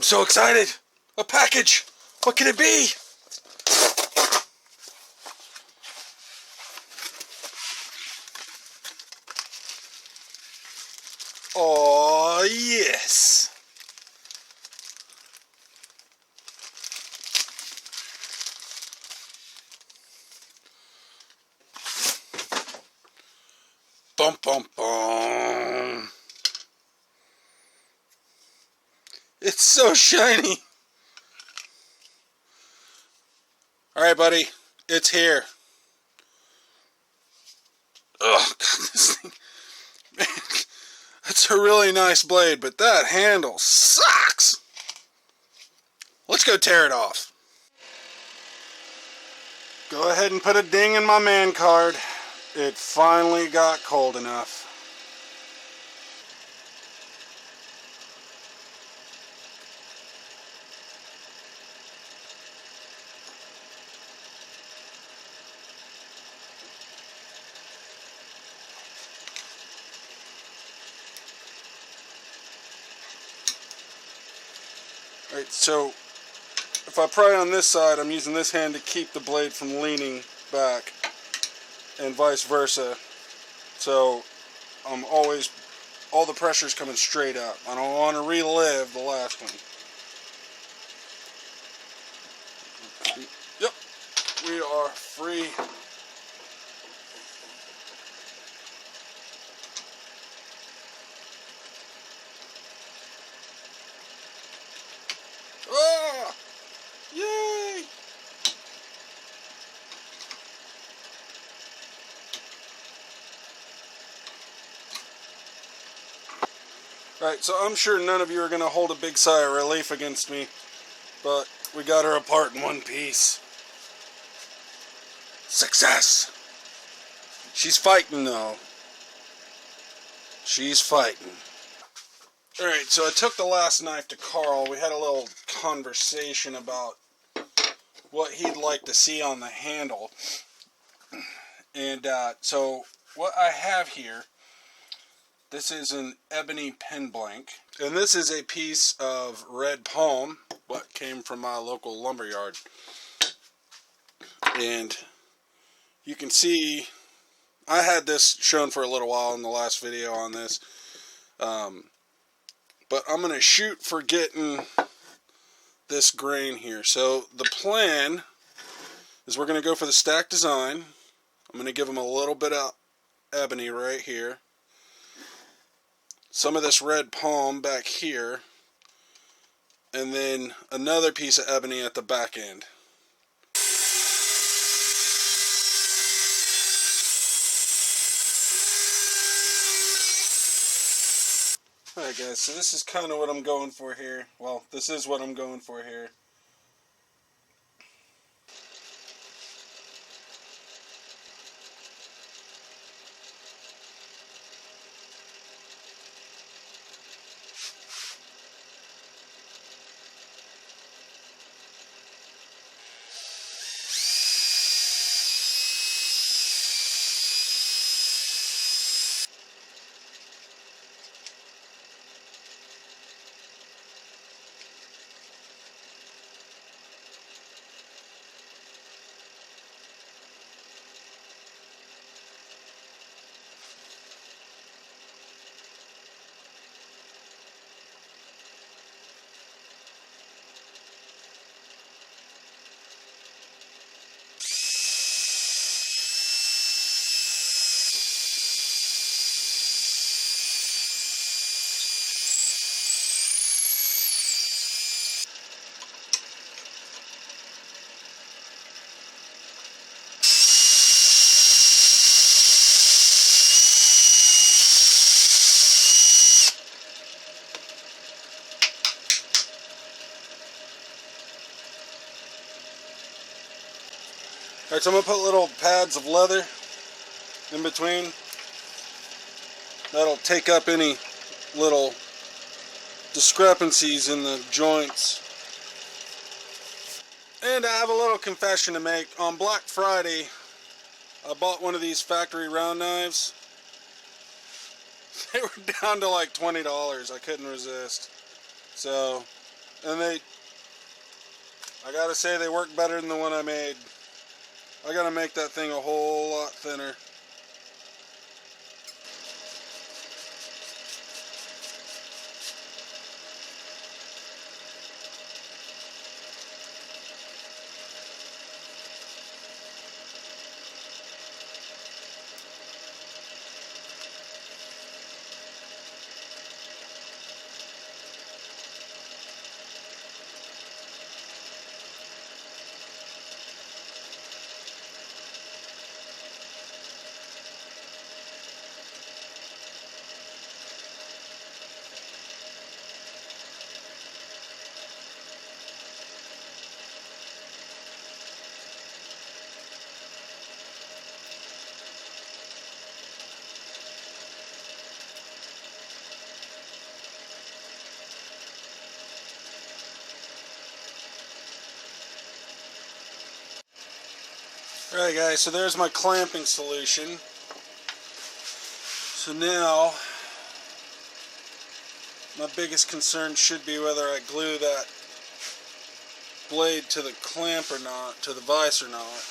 so excited! A package! What can it be? Oh yes! Bum bum bum! It's so shiny! Alright, buddy, it's here. Oh, God, this thing. Man, it's a really nice blade, but that handle sucks! Let's go tear it off. Go ahead and put a ding in my man card. It finally got cold enough. Alright, so if I pry on this side, I'm using this hand to keep the blade from leaning back, and vice versa. So I'm always, all the pressure's coming straight up. I don't want to relive the last one. Yep, we are free. Ah! Yay! Right, so I'm sure none of you are going to hold a big sigh of relief against me, but we got her apart in one piece. Success! She's fighting though. She's fighting. Alright, so I took the last knife to Carl. We had a little conversation about what he'd like to see on the handle. And so what I have here, this is an ebony pen blank. And this is a piece of red palm, what came from my local lumber yard. And you can see, I had this shown for a little while in the last video on this. But I'm going to shoot for getting this grain here. So the plan is we're going to go for the stack design. I'm going to give them a little bit of ebony right here. Some of this red palm back here. And then another piece of ebony at the back end. Alright guys, so this is kind of what I'm going for here. Well, this is what I'm going for here. Alright, so I'm going to put little pads of leather in between. That'll take up any little discrepancies in the joints. And I have a little confession to make. On Black Friday, I bought one of these factory round knives. They were down to like $20. I couldn't resist. So And I gotta say, they work better than the one I made. I gotta make that thing a whole lot thinner. Alright guys, so there's my clamping solution. So now, my biggest concern should be whether I glue that blade to the clamp or not, to the vise or not.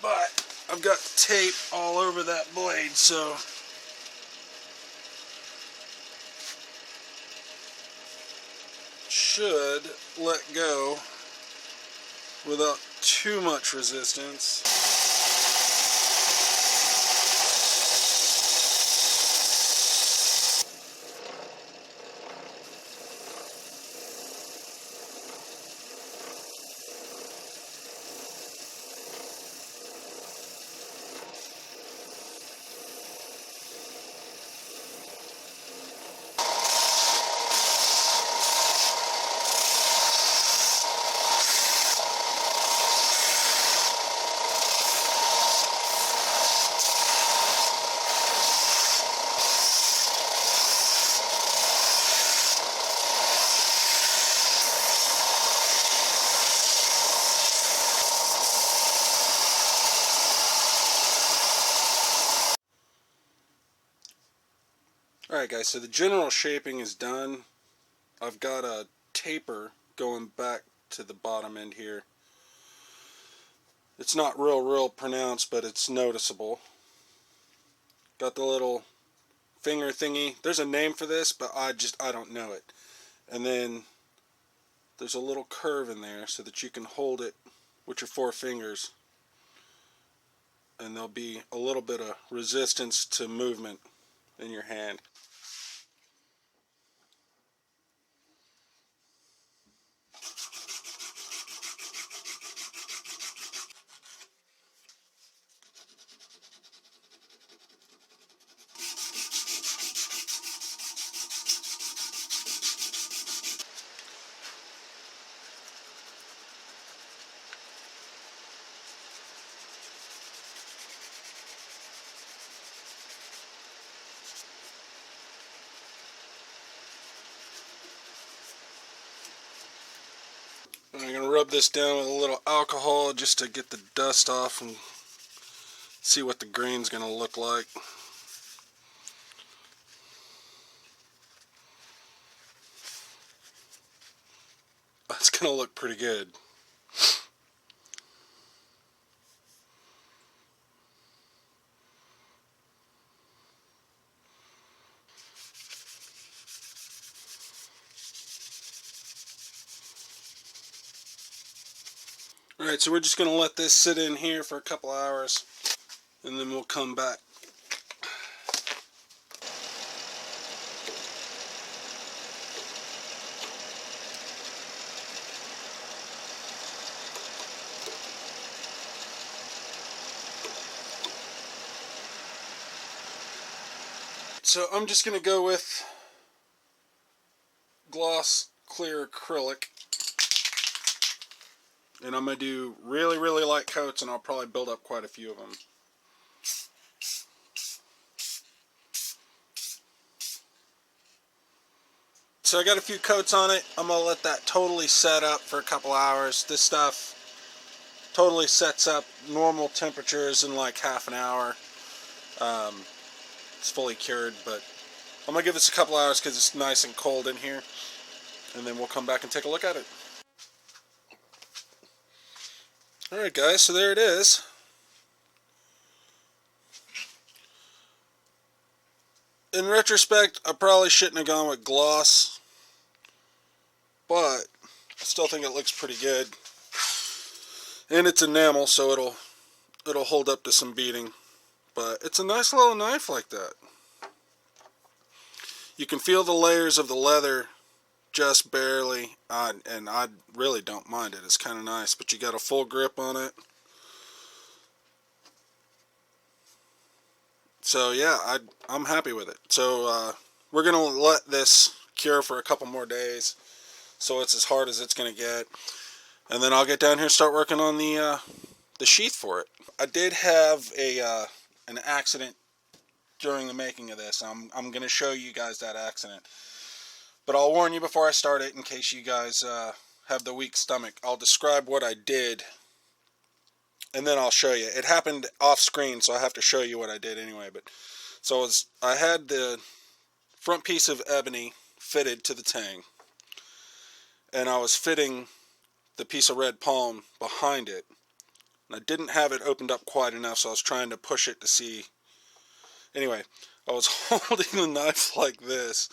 But I've got tape all over that blade, so should let go without too much resistance. Alright guys, so the general shaping is done. I've got a taper going back to the bottom end here. It's not real pronounced, but it's noticeable. Got the little finger thingy. There's a name for this, but I don't know it. And then there's a little curve in there so that you can hold it with your 4 fingers. And there'll be a little bit of resistance to movement in your hand. I'm going to rub this down with a little alcohol just to get the dust off and see what the grain's going to look like. It's going to look pretty good. Alright, so we're just going to let this sit in here for a couple hours and then we'll come back. So I'm just going to go with gloss clear acrylic. And I'm going to do really light coats, and I'll probably build up quite a few of them. So I got a few coats on it. I'm going to let that totally set up for a couple hours. This stuff totally sets up normal temperatures in like half an hour. It's fully cured, but I'm going to give this a couple hours because it's nice and cold in here. and then we'll come back and take a look at it. Alright guys, so there it is. In retrospect, I probably shouldn't have gone with gloss, but I still think it looks pretty good. And it's enamel, so it'll hold up to some beating. But it's a nice little knife like that. You can feel the layers of the leather just barely, and I really don't mind it. It's kind of nice, but you got a full grip on it. So yeah, I'm happy with it. So we're gonna let this cure for a couple more days, so it's as hard as it's gonna get, and then I'll get down here and start working on the sheath for it. I did have an accident during the making of this. I'm gonna show you guys that accident, but I'll warn you before I start it in case you guys have the weak stomach. I'll describe what I did, and then I'll show you. It happened off screen, so I have to show you what I did anyway. But so I had the front piece of ebony fitted to the tang, and I was fitting the piece of red palm behind it, and I didn't have it opened up quite enough, so I was trying to push it to see. Anyway, I was holding the knife like this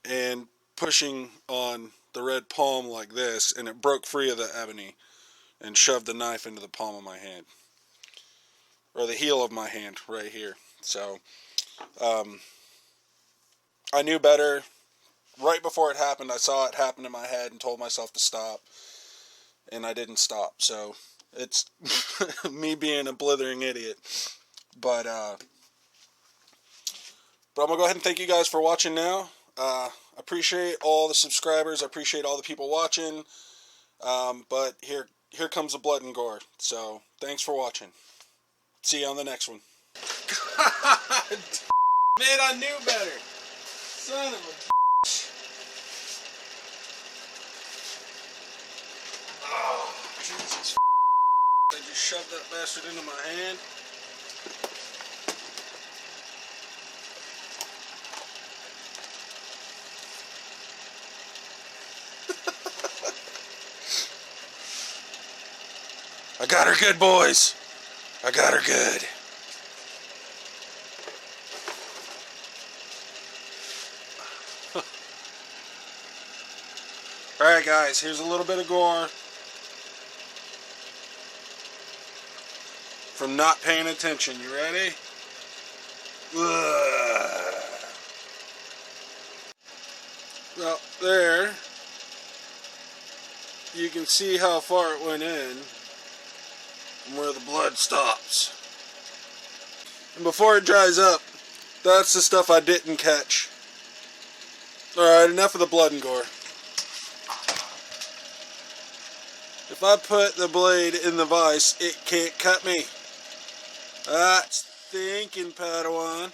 and pushing on the red palm like this, and it broke free of the ebony and shoved the knife into the palm of my hand, or the heel of my hand right here. So I knew better. Right before it happened, I saw it happen in my head and told myself to stop, and I didn't stop. So it's me being a blithering idiot. But I'm gonna go ahead and thank you guys for watching now. I appreciate all the subscribers. I appreciate all the people watching. But here comes the blood and gore. So, thanks for watching. See you on the next one. God, man, I knew better. Son of a bitch. Oh, Jesus. I just shoved that bastard into my hand. I got her good, boys. I got her good. Alright guys, here's a little bit of gore from not paying attention. You ready? Ugh. Well, there. You can see how far it went in and where the blood stops. And before it dries up, that's the stuff I didn't catch. Alright, enough of the blood and gore. If I put the blade in the vise, it can't cut me. That's thinking, Padawan.